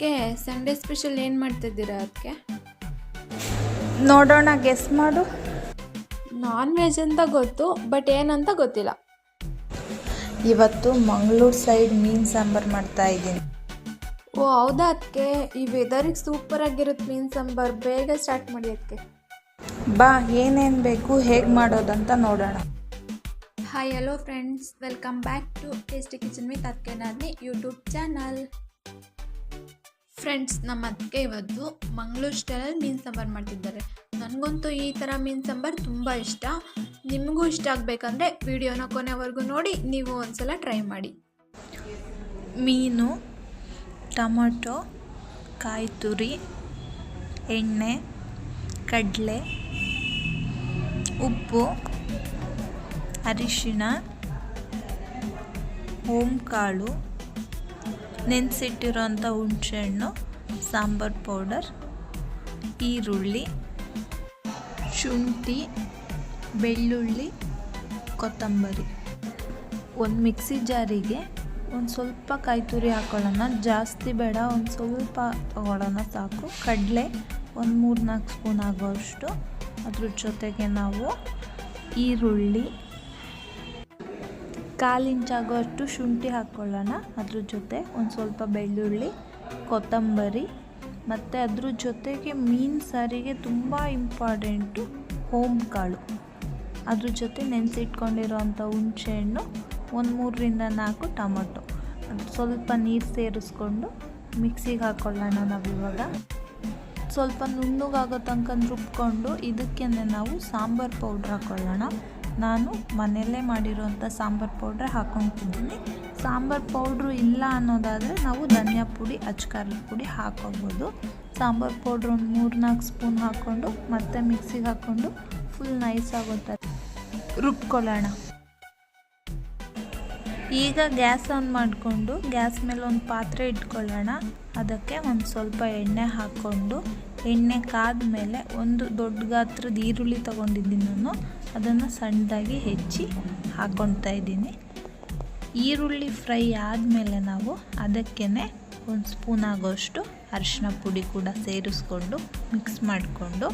ಅದಕ್ಕೆ Sunday special ಏನು ಮಾಡ್ತಿದ್ದೀರಾ ಅದಕ್ಕೆ? ನೋಡೋಣ, ಗೆಸ್ ಮಾಡು. ನಾನ್ ವೆಜ್ ಅಂತ ಗೊತ್ತು, ಬಟ್ ಏನಂತ ಗೊತ್ತಿಲ್ಲ. ಇವತ್ತು ಮಂಗಳೂರು ಸೈಡ್ ಮೀನು ಸಾಂಬಾರು ಮಾಡ್ತಾ ಇದ್ದೀನಿ. ಓ ಹೌದಾ ಅದಕ್ಕೆ? ಈ ವೆದರಿಗೆ ಸೂಪರಾಗಿರುತ್ತೆ ಮೀನು ಸಾಂಬಾರು. ಬೇಗ ಸ್ಟಾರ್ಟ್ ಮಾಡಿ ಅದಕ್ಕೆ. ಬಾ, ಏನೇನು ಬೇಕು, ಹೇಗೆ ಮಾಡೋದಂತ ನೋಡೋಣ. Hi hello friends, welcome back to tasty kitchen with ಅದಕ್ಕೆ ನಾದಿನಿ ಯೂಟ್ಯೂಬ್ ಚಾನಲ್. ಫ್ರೆಂಡ್ಸ್, ನಮ್ಮ ಅದಕ್ಕೆ ಇವತ್ತು ಮಂಗಳೂರು ಸ್ಟೈಲಲ್ಲಿ ಮೀನು ಸಾಂಬಾರು ಮಾಡ್ತಿದ್ದಾರೆ. ನನಗಂತೂ ಈ ಥರ ಮೀನು ಸಾಂಬಾರು ತುಂಬ ಇಷ್ಟ. ನಿಮಗೂ ಇಷ್ಟ ಆಗಬೇಕಂದ್ರೆ ವಿಡಿಯೋನ ಕೊನೆವರೆಗೂ ನೋಡಿ, ನೀವು ಒಂದ್ಸಲ ಟ್ರೈ ಮಾಡಿ. ಮೀನು, ಟೊಮೊಟೊ, ಕಾಯಿ ತುರಿ, ಎಣ್ಣೆ, ಕಡಲೆ, ಉಪ್ಪು, ಅರಿಶಿಣ, ಓಂಕಾಳು, ನೆನೆಸಿಟ್ಟಿರೋಂಥ ಹುಣಸೆಹಣ್ಣು, ಸಾಂಬಾರು ಪೌಡರ್, ಈರುಳ್ಳಿ, ಶುಂಠಿ, ಬೆಳ್ಳುಳ್ಳಿ, ಕೊತ್ತಂಬರಿ. ಒಂದು ಮಿಕ್ಸಿ ಜಾರಿಗೆ ಒಂದು ಸ್ವಲ್ಪ ಕಾಯಿ ತುರಿ ಹಾಕೊಳ್ಳೋಣ. ಜಾಸ್ತಿ ಬೇಡ, ಒಂದು ಸ್ವಲ್ಪ ತಗೊಳ್ಳೋಣ ಸಾಕು. ಕಡಲೆ ಒಂದು 3-4 ಸ್ಪೂನ್ ಆಗೋಷ್ಟು. ಅದ್ರ ಜೊತೆಗೆ ನಾವು ಈರುಳ್ಳಿ, 1/4 ಇಂಚ್ ಆಗೋಷ್ಟು ಶುಂಠಿ ಹಾಕ್ಕೊಳ್ಳೋಣ. ಅದ್ರ ಜೊತೆ ಒಂದು ಸ್ವಲ್ಪ ಬೆಳ್ಳುಳ್ಳಿ, ಕೊತ್ತಂಬರಿ, ಮತ್ತು ಅದ್ರ ಜೊತೆಗೆ ಮೀನು ಸಾರಿಗೆ ತುಂಬ ಇಂಪಾರ್ಟೆಂಟು ಓಂಕಾಳು. ಅದ್ರ ಜೊತೆ ನೆನೆಸಿಟ್ಕೊಂಡಿರೋಂಥ ಹುಣಸೆಹಣ್ಣು, ಒಂದು 3-4 ಟೊಮೊಟೊ. ಅದು ಸ್ವಲ್ಪ ನೀರು ಸೇರಿಸ್ಕೊಂಡು ಮಿಕ್ಸಿಗೆ ಹಾಕ್ಕೊಳ್ಳೋಣ. ನಾವಿವಾಗ ಸ್ವಲ್ಪ ನುಣ್ಣಗಾಗೋ ತನಕ ರುಬ್ಕೊಂಡು ಇದಕ್ಕೆ ನಾವು ಸಾಂಬಾರು ಪೌಡ್ರ್ ಹಾಕ್ಕೊಳ್ಳೋಣ. ನಾನು ಮನೆಯಲ್ಲೇ ಮಾಡಿರೋಂಥ ಸಾಂಬಾರು ಪೌಡ್ರ್ ಹಾಕ್ಕೊತಿದ್ದೀನಿ. ಸಾಂಬಾರು ಪೌಡ್ರು ಇಲ್ಲ ಅನ್ನೋದಾದರೆ ನಾವು ಧನಿಯಾ ಪುಡಿ, ಅಚ್ಕಾರದ ಪುಡಿ ಹಾಕ್ಕೊಬೋದು. ಸಾಂಬಾರು ಪೌಡ್ರ್ ಒಂದು 3-4 ಸ್ಪೂನ್ ಹಾಕ್ಕೊಂಡು ಮತ್ತೆ ಮಿಕ್ಸಿಗೆ ಹಾಕ್ಕೊಂಡು ಫುಲ್ ನೈಸ್ ಆಗೋ ಥರ ರುಬ್ಕೊಳ್ಳೋಣ. ಈಗ ಗ್ಯಾಸ್ ಆನ್ ಮಾಡಿಕೊಂಡು ಗ್ಯಾಸ್ ಮೇಲೆ ಒಂದು ಪಾತ್ರೆ ಇಟ್ಕೊಳ್ಳೋಣ. ಅದಕ್ಕೆ ಒಂದು ಸ್ವಲ್ಪ ಎಣ್ಣೆ ಹಾಕ್ಕೊಂಡು, ಎಣ್ಣೆ ಕಾದ ಮೇಲೆ ಒಂದು ದೊಡ್ಡ ಗಾತ್ರದ ಈರುಳ್ಳಿ ತೊಗೊಂಡಿದ್ದೀನಿ ನಾನು. ಅದನ್ನು ಸಣ್ಣದಾಗಿ ಹೆಚ್ಚಿ ಹಾಕ್ಕೊಳ್ತಾ ಇದ್ದೀನಿ. ಈರುಳ್ಳಿ ಫ್ರೈ ಆದಮೇಲೆ ನಾವು ಅದಕ್ಕೇ ಒಂದು ಸ್ಪೂನ್ ಆಗೋಷ್ಟು ಅರಿಶಿನ ಪುಡಿ ಕೂಡ ಸೇರಿಸ್ಕೊಂಡು ಮಿಕ್ಸ್ ಮಾಡಿಕೊಂಡು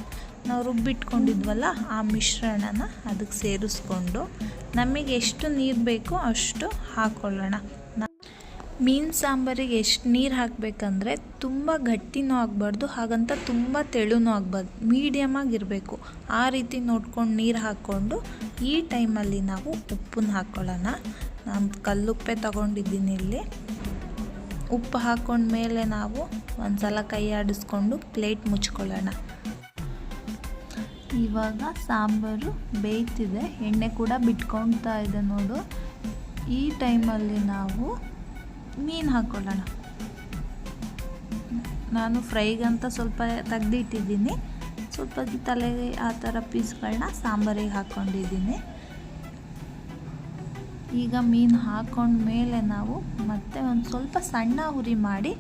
ನಾವು ರುಬ್ಬಿಟ್ಕೊಂಡಿದ್ವಲ್ಲ ಆ ಮಿಶ್ರಣನ ಅದಕ್ಕೆ ಸೇರಿಸ್ಕೊಂಡು ನಮಗೆ ಎಷ್ಟು ನೀರು ಬೇಕೋ ಅಷ್ಟು ಹಾಕ್ಕೊಳ್ಳೋಣ. ಮೀನು ಸಾಂಬಾರಿಗೆ ಎಷ್ಟು ನೀರು ಹಾಕಬೇಕಂದ್ರೆ ತುಂಬ ಗಟ್ಟಿನೂ ಆಗಬಾರ್ದು, ಹಾಗಂತ ತುಂಬ ತೆಳುನೂ ಆಗಬಾರ್ದು, ಮೀಡಿಯಮಾಗಿರಬೇಕು. ಆ ರೀತಿ ನೋಡ್ಕೊಂಡು ನೀರು ಹಾಕ್ಕೊಂಡು ಈ ಟೈಮಲ್ಲಿ ನಾವು ಉಪ್ಪನ್ನ ಹಾಕ್ಕೊಳ್ಳೋಣ. ನಾನು ಕಲ್ಲುಪ್ಪೆ ತೊಗೊಂಡಿದ್ದೀನಿ ಇಲ್ಲಿ. ಉಪ್ಪು ಹಾಕ್ಕೊಂಡ್ಮೇಲೆ ನಾವು ಒಂದು ಸಲ ಕೈ ಆಡಿಸ್ಕೊಂಡು ಪ್ಲೇಟ್ ಮುಚ್ಕೊಳ್ಳೋಣ. ಇವಾಗ ಸಾಂಬಾರು ಬೇಯ್ತಿದೆ, ಎಣ್ಣೆ ಕೂಡ ಬಿಟ್ಕೊಳ್ತಾ ಇದೆ ನೋಡು. ಈ ಟೈಮಲ್ಲಿ ನಾವು ಮೀನು ಹಾಕ್ಕೊಳ್ಳೋಣ. ನಾನು ಫ್ರೈಗಂತ ಸ್ವಲ್ಪ ತೆಗೆದಿಟ್ಟಿದ್ದೀನಿ. ಸ್ವಲ್ಪ ತಲೆಗೆ ಆ ಥರ ಪೀಸ್ಗಳನ್ನ ಸಾಂಬಾರಿಗೆ ಹಾಕ್ಕೊಂಡಿದ್ದೀನಿ. ಈಗ ಮೀನು ಹಾಕ್ಕೊಂಡ್ಮೇಲೆ ನಾವು ಮತ್ತೆ ಒಂದು ಸ್ವಲ್ಪ ಸಣ್ಣ ಉರಿ ಮಾಡಿ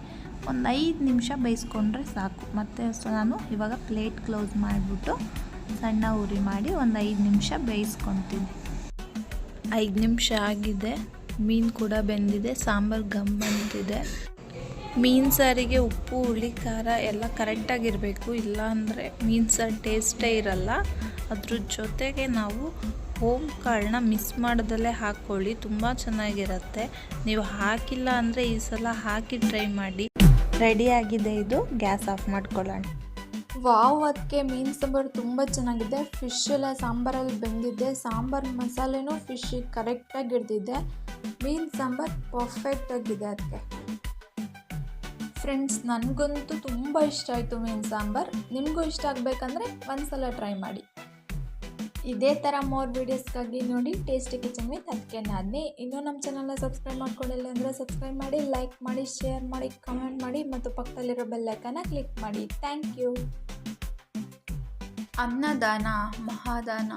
ಒಂದು 5 ನಿಮಿಷ ಬೇಯಿಸ್ಕೊಂಡ್ರೆ ಸಾಕು. ಮತ್ತು ನಾನು ಇವಾಗ ಪ್ಲೇಟ್ ಕ್ಲೋಸ್ ಮಾಡಿಬಿಟ್ಟು ಸಣ್ಣ ಉರಿ ಮಾಡಿ ಒಂದು 5 ನಿಮಿಷ ಬೇಯಿಸ್ಕೊತೀನಿ. 5 ನಿಮಿಷ ಆಗಿದೆ, ಮೀನು ಕೂಡ ಬೆಂದಿದೆ, ಸಾಂಬಾರು ಗಮ್ ಅಂತಿದೆ. ಮೀನು ಸಾರಿಗೆ ಉಪ್ಪು, ಹುಳಿ, ಖಾರ ಎಲ್ಲ ಕರೆಕ್ಟಾಗಿರಬೇಕು, ಇಲ್ಲಾಂದರೆ ಮೀನು ಸಾರು ಟೇಸ್ಟೇ ಇರಲ್ಲ. ಅದ್ರ ಜೊತೆಗೆ ನಾವು ಓಂಕಾಳನ್ನ ಮಿಸ್ ಮಾಡ್ದಲ್ಲೇ ಹಾಕ್ಕೊಳ್ಳಿ, ತುಂಬ ಚೆನ್ನಾಗಿರುತ್ತೆ. ನೀವು ಹಾಕಿಲ್ಲ ಅಂದರೆ ಈ ಸಲ ಹಾಕಿ ಟ್ರೈ ಮಾಡಿ. ರೆಡಿಯಾಗಿದೆ ಇದು, ಗ್ಯಾಸ್ ಆಫ್ ಮಾಡ್ಕೊಳ್ಳೋಣ. ವಾವ್, ಅದಕ್ಕೆ ಮೀನು ಸಾಂಬಾರು ತುಂಬ ಚೆನ್ನಾಗಿದೆ. ಫಿಶ್ ಎಲ್ಲ ಸಾಂಬಾರಲ್ಲಿ ಬೆಂದಿದೆ, ಸಾಂಬಾರು ಮಸಾಲೆನೂ ಫಿಶ್ಶಿಗೆ ಕರೆಕ್ಟಾಗಿ ಹಿಡ್ದಿದೆ. ಮೀನು ಸಾಂಬಾರು ಪರ್ಫೆಕ್ಟಾಗಿದೆ ಅದಕ್ಕೆ. ಫ್ರೆಂಡ್ಸ್, ನನಗಂತೂ ತುಂಬ ಇಷ್ಟ ಆಯಿತು ಮೀನು ಸಾಂಬಾರು. ನಿಮಗೂ ಇಷ್ಟ ಆಗಬೇಕಂದ್ರೆ ಒಂದ್ಸಲ ಟ್ರೈ ಮಾಡಿ. ಇದೇ ಥರ ಮೋರ್ ವೀಡಿಯೋಸ್ಗಾಗಿ ನೋಡಿ ಟೇಸ್ಟಿ ಕಿಚನ್ ವಿತ್ ಅದಕ್ಕೆ ನಾದಿನಿ. ಇನ್ನೂ ನಮ್ಮ ಚಾನಲ್ನ ಸಬ್ಸ್ಕ್ರೈಬ್ ಮಾಡ್ಕೊಂಡಿಲ್ಲ ಅಂದರೆ ಸಬ್ಸ್ಕ್ರೈಬ್ ಮಾಡಿ, ಲೈಕ್ ಮಾಡಿ, ಶೇರ್ ಮಾಡಿ, ಕಮೆಂಟ್ ಮಾಡಿ ಮತ್ತು ಪಕ್ಕದಲ್ಲಿರೋ ಬೆಲ್ ಐಕಾನ್ನ ಕ್ಲಿಕ್ ಮಾಡಿ. Thank you. ಅನ್ನದಾನ ಮಹಾದಾನ.